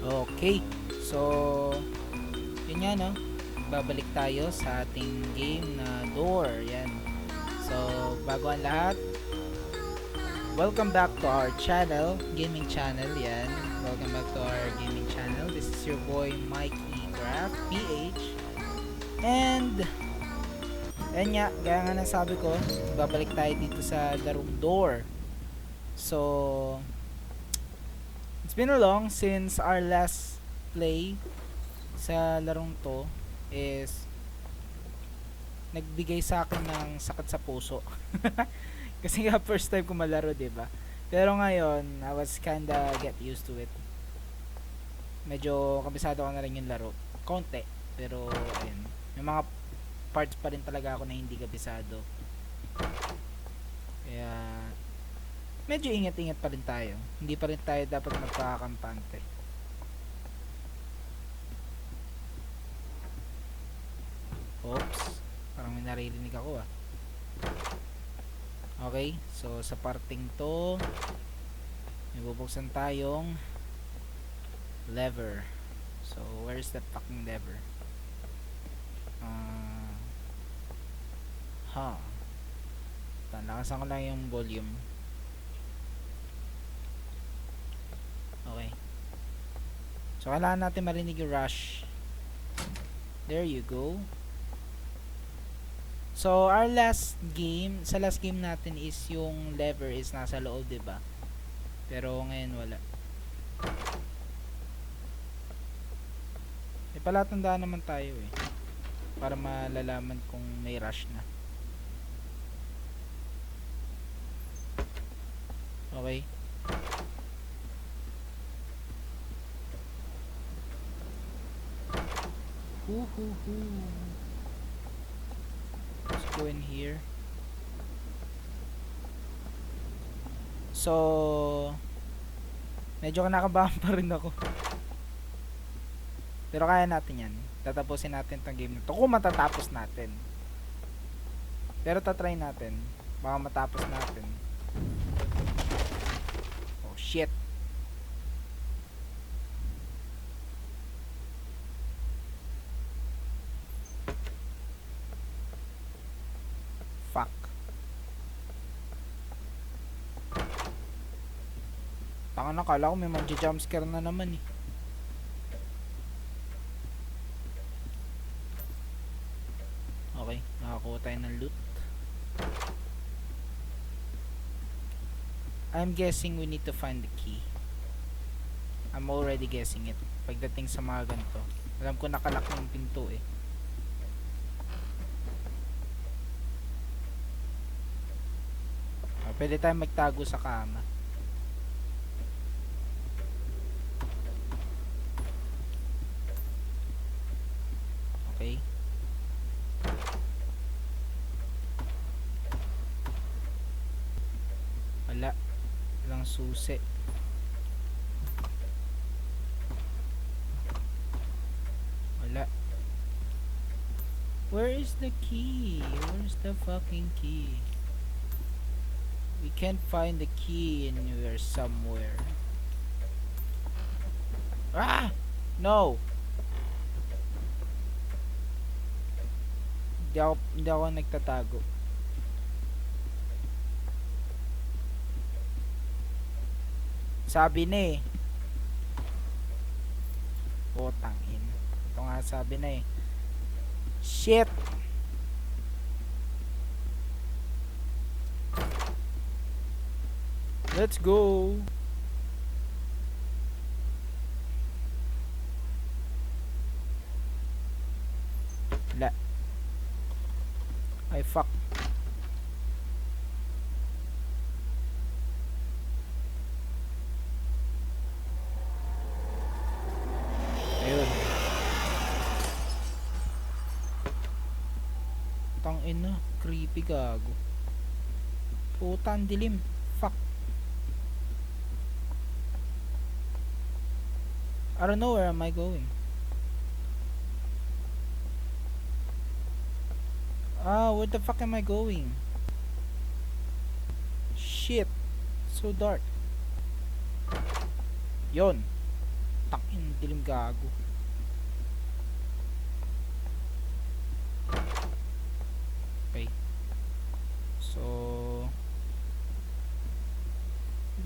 Okay. So, yun nga no. Babalik tayo sa ating game na Door. Yan. So, bago ang lahat, welcome back to our channel, gaming channel. Yan. Welcome back to our gaming channel. This is your boy Mikey Craft PH. And ayan nga, gaya nga ng sabi ko, babalik tayo dito sa larong Door. So, it's been a long since our last play sa larong to is nagbigay sa akin ng sakit sa puso. Kasi nga first time ko malaro, 'di ba? Pero ngayon, I was kinda get used to it. Medyo kabisado ko na rin yung laro. Konti, pero ayun. May mga parts pa rin talaga ako na hindi kabisado. Kaya medyo ingat-ingat pa rin tayo. Hindi pa rin tayo dapat magkakampante. Oops, parang may naririnig ako ah. Okay, so sa parting to, may bubuksan tayong lever. So, where's that fucking lever? Nakasan ko lang yung volume. Okay. So, kailangan natin marinig yung rush. There you go. So, our last game, sa last game natin is yung lever is nasa loob, 'di ba? Pero ngayon wala. May palatandaan naman tayo eh. Para malalaman kung may rush na. Okay. Let's go in here. So, medyo kinakabahan pa rin ako. Pero kaya natin yan. Tatapusin natin tong game na to. Kung matatapos natin. Pero tatry natin. Baka matapos natin. Oh shit. Fuck. Taka na, kala ko may magja-jumpscare na naman eh. Okay, nakakuha tayo ng loot. I'm guessing we need to find the key. I'm already guessing it. Pagdating sa mga ganito. Alam ko nakalock yung pinto eh. Pwede tayong magtago sa kama. Okay. Wala. Walang susi. Wala. Where is the key? Where's the fucking key? We can't find the key anywhere somewhere. Ah! No! Hindi ako nagtatago. Sabi na eh. Putang ina. Ito nga sabi na eh. Shit! Let's go! La. Ay fuck. Ayun. Tang ina, creepy gago. Puta, ang dilim. Fuck. I don't know where am I going. Where the fuck am I going? Shit. So dark. Yon. Takin, dilim gago. Okay. So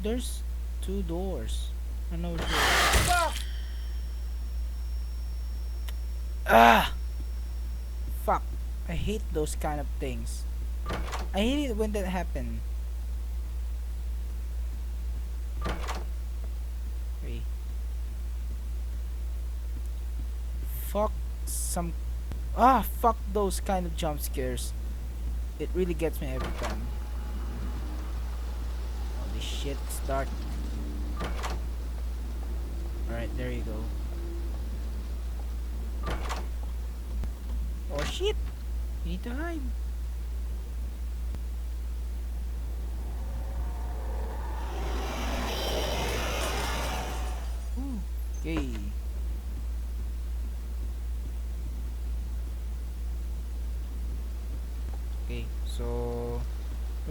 there's two doors. Ano siya? Fuck! Ah! Fuck. I hate those kind of things. I hate it when that happen. Okay. Fuck some. Fuck those kind of jump scares. It really gets me every time. Holy shit, it's dark. Alright, there you go. Oh shit! You need to hide. Okay. Okay, so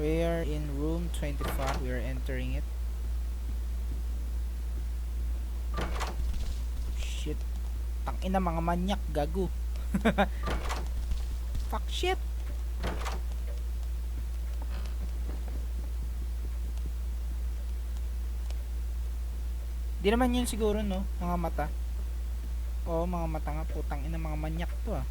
we are in room 25. We are entering it. Shit. Tangina mga manyak, gago. Fuck shit. Di naman yun siguro, no? Mga mata. Oo, mga mata nga. Putang ina, mga manyak to ah.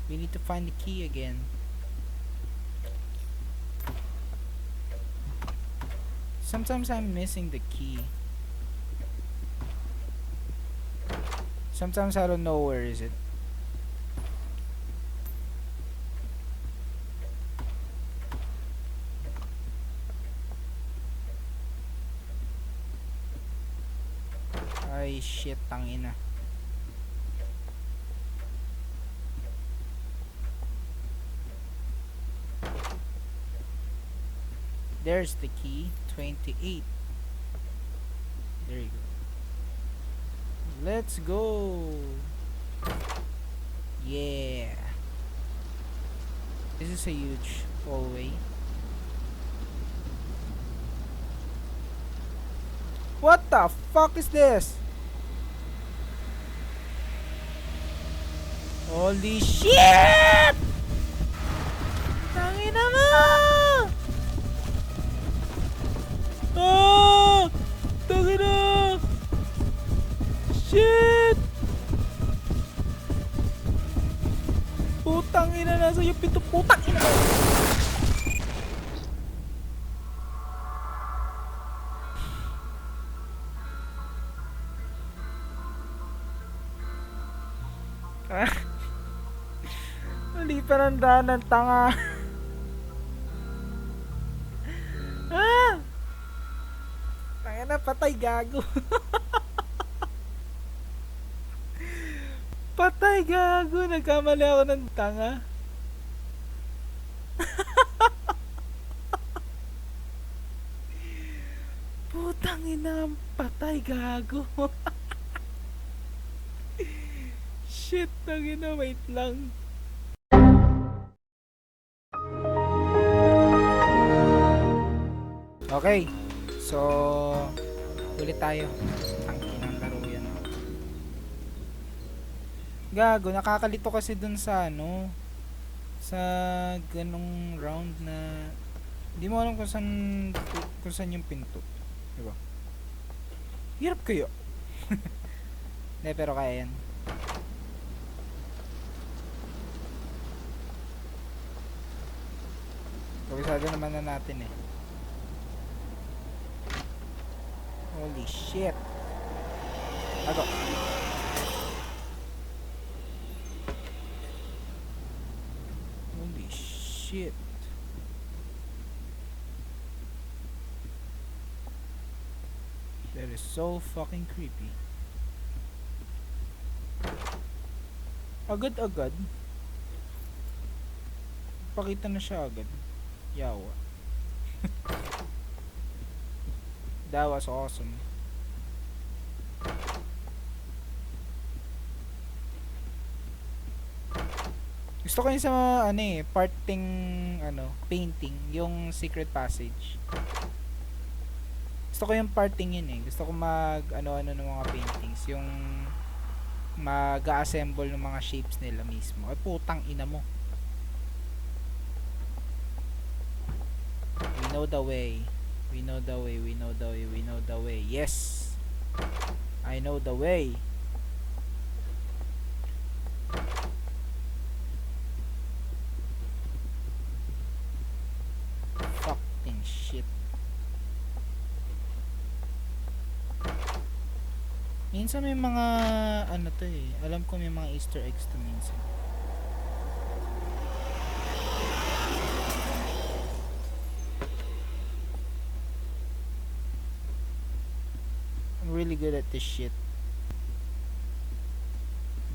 We need to find the key again. Sometimes I'm missing the key. Sometimes I don't know where is it. Ay shit, tangina. There's the key, 28. There you go. Let's go. Yeah. This is a huge hallway. What the fuck is this? Holy shit! Tangina mo! Tangina! Shit! Putang ina, nasa yung pinto. Putang ina mo! Mali pa ng daan ng tanga. Tangina, patay gago. Patay gago, nagkamali ako ng tanga. Putang ina, patay gago. Shit, tangina, wait lang. Okay, so ulit tayo. Tangina ng laro yan. Gago, nakakalito kasi dun sa ano, sa ganong round na hindi mo alam kung saan yung pinto, diba? Hirap kayo. Hindi, pero kaya yan. Kabisado naman na natin eh. Holy shit. Ako. Holy shit. That is so fucking creepy. Agad-agad. Pakita na siya agad. Yawa. That was awesome. Gusto ko yung sa ano eh, parting ano, painting, yung secret passage. Gusto ko yung parting yun eh. Gusto ko mag ano-ano ng mga paintings, yung mag-assemble ng mga shapes nila mismo. Ay putang ina mo. We know the way. We know the way. We know the way. We know the way. Yes. I know the way. Fucking shit. Minsan may mga ano to eh. Alam ko may mga Easter eggs to minsan. I'm really good at this shit.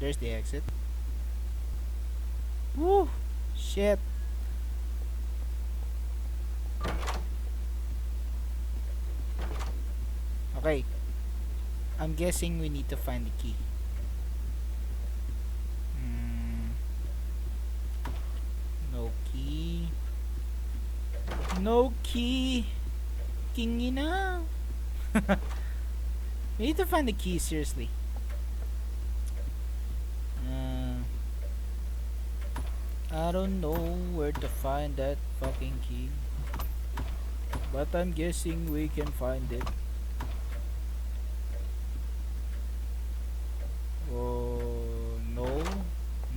There's the exit. Woo! Shit. Okay. I'm guessing we need to find the key. No key. No key. Kingi na. We need to find the key, seriously. I don't know where to find that fucking key. But I'm guessing we can find it. Oh, no.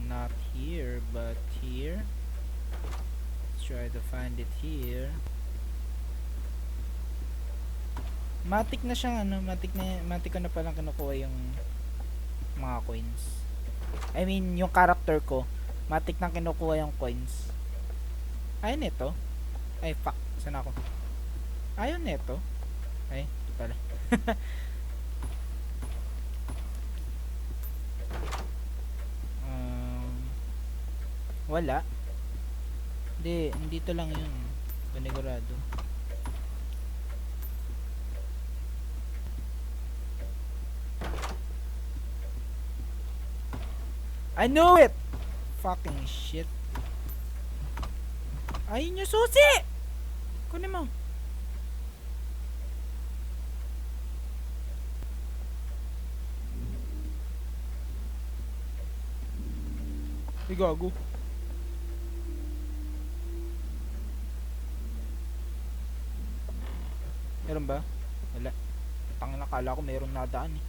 Not here, but here. Let's try to find it here. Matik na siyang ano, matik ko na palang kinukuha yung mga coins. I mean, yung character ko, matik nang kinukuha yung coins. Ayun ito. Ay, fuck. Saan ako? Ayun ito. Ay, ito pala. Wala. Hindi, dito lang yun. Panigurado. I knew it! Fucking shit. Ayun yung susi! Kunin mo. Ay, gago. Meron ba? Wala. Tangin na, kala ko meron nadaan eh.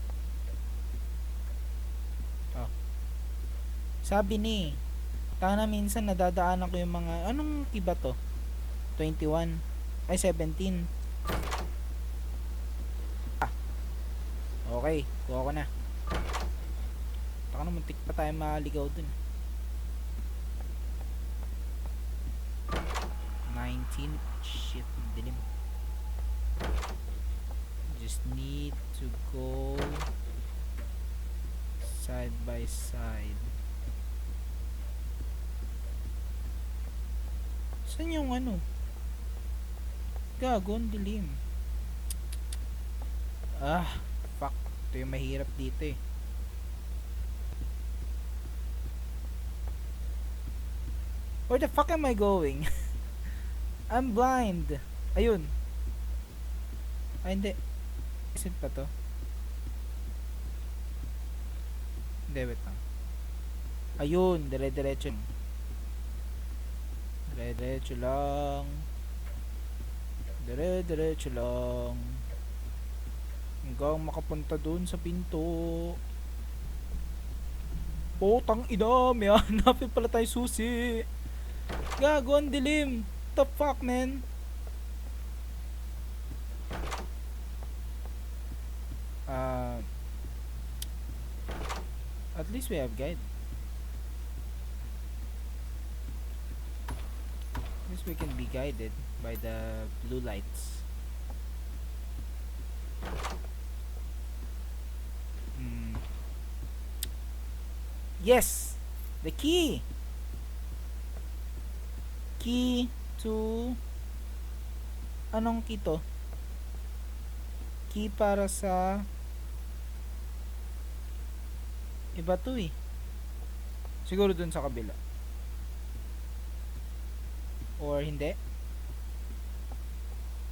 Oh. Sabi ni, tanga na minsan nadadaanan ko yung mga, anong key ba to? 21. Ay, 17. Ah. Okay, kuha ko na. Taka na, muntik pa tayo maligaw dun. 19. Shit, dilim. Just need to go side by side. Saan yung ano? Gago, ang dilim. Ah, fuck. Ito yung mahirap dito eh. Where the fuck am I going? I'm blind. Ayun. Ay, hindi. Isin pa to? Hindi, wait lang. Ayun, dire-diretso. Dire-diretso lang. Dire-diretso lang. Hanggang makapunta dun sa pinto. Potang ina, may hanapin pala tayo susi. Gago, ang dilim. The fuck, man? At least we have guide. At least we can be guided by the blue lights. Yes! The key! Key to... Anong key to? Key para sa... Iba to eh. Siguro dun sa kabila. Or hindi?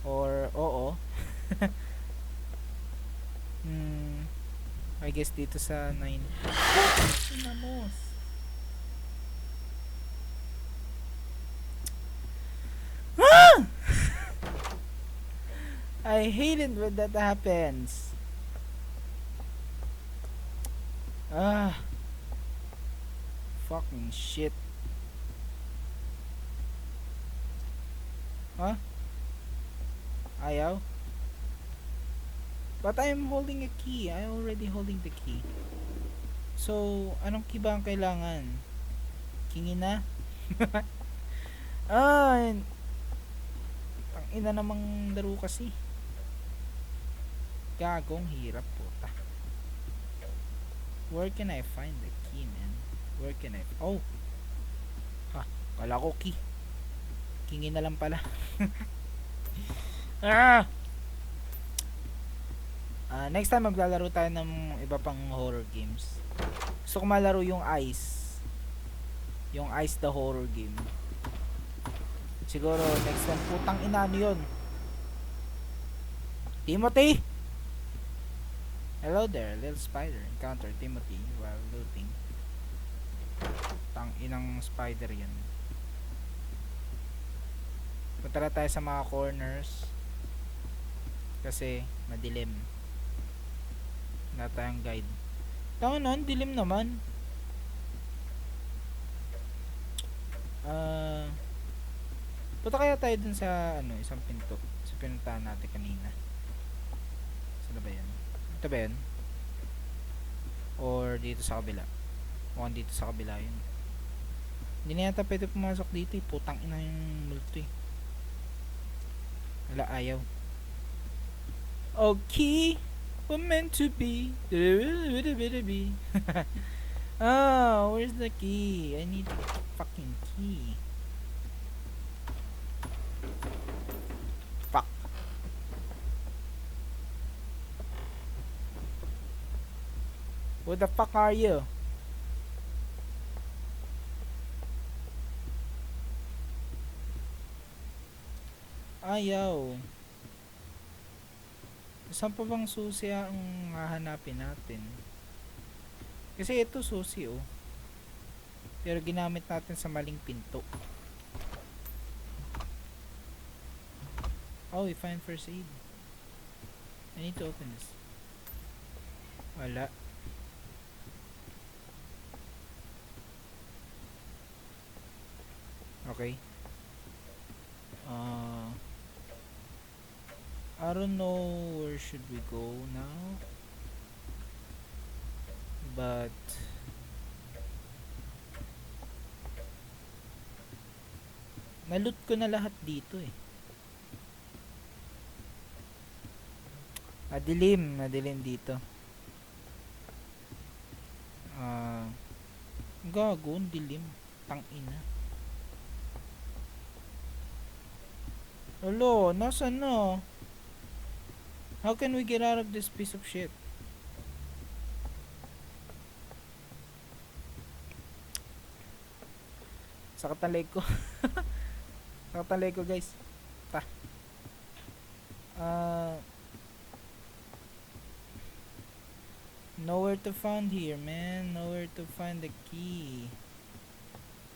Or oo? Hmm, I guess dito sa 9. Sinamos. Ah! I hate it when that happens. Ah, fucking shit. Huh? Ayaw? But I'm holding a key. I'm already holding the key. So, anong key ba ang kailangan? Kingin na? Ah, ang ina namang laro kasi. Gagong hirap puta. Where can I find the key, man? Where can I... Oh! Ha, kala ko key. Kingin na lang pala. Ah! Next time maglalaro tayo ng iba pang horror games. Gusto ko malaro yung Ice. Yung Ice the horror game. Siguro next time. Putang ina ano yun? Timothy! Hello there, little spider. Encounter Timothy while looting. Tang inang spider yan. Punta na tayo sa mga corners. Kasi madilim. Wala tayong guide. Tama nun, dilim naman. Punta kaya tayo dun sa ano, isang pinto. Sa pinuntahan natin kanina. Saan ba yan? Ito ba yan? Or dito sa kabila? Mukhang dito sa kabila yun. Hindi na yata pwede pumasok dito eh. Putang ina yung multo eh. Wala, ayaw. Okay, we're meant to be. Oh, where's the key? I need the fucking key. Fuck. Who the fuck are you? Ayaw. Saan pa bang susi ang hahanapin natin? Kasi ito susi oh. Pero ginamit natin sa maling pinto. Oh, we find first aid. I need to open this. Wala. Okay. I don't know where should we go now. But naloot ko na lahat dito eh. Madilim dito. Gago, dilim. Tangina. Hello, nasaan na? How can we get out of this piece of shit? Sakit ang leg ko. Sakit ang leg ko guys. Ta. Nowhere to find here, man. Nowhere to find the key.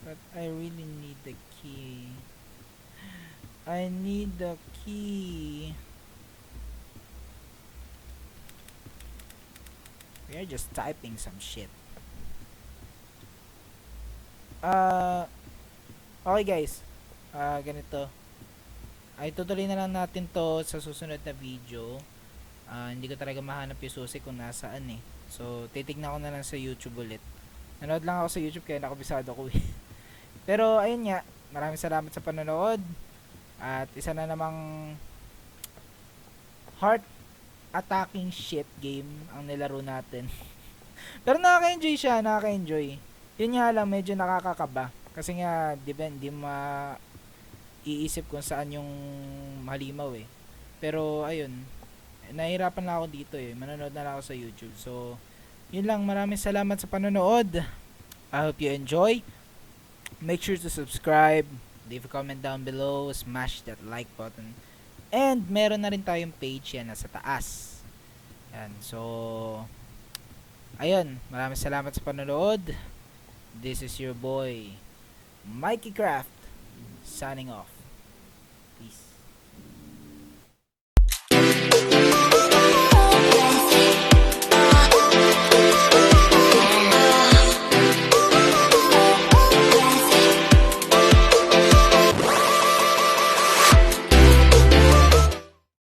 But I really need the key. I need the key. We are just typing some shit. Okay guys. Ganito. Ay tutuloy na lang natin to sa susunod na video. Hindi ko talaga mahanap yung susi kung nasaan eh. So, titignan ko na lang sa YouTube ulit. Nanood lang ako sa YouTube kaya nakabisado ko eh. Pero, ayun nga. Maraming salamat sa panonood. At isa na namang heart attacking shit game ang nilaro natin. Pero nakaka-enjoy siya, nakaka-enjoy. Yun nga lang, medyo nakakakaba. Kasi nga, di ba, hindi iisip kung saan yung halimaw eh. Pero, ayun, nahihirapan lang ako dito eh. Manonood na lang ako sa YouTube. So, yun lang. Maraming salamat sa panonood. I hope you enjoy. Make sure to subscribe, Leave a comment down below, smash that like button. And meron na rin tayong page yan nasa taas. Yan. So, ayun. Maraming salamat sa panonood. This is your boy, Mikey Craft, signing off.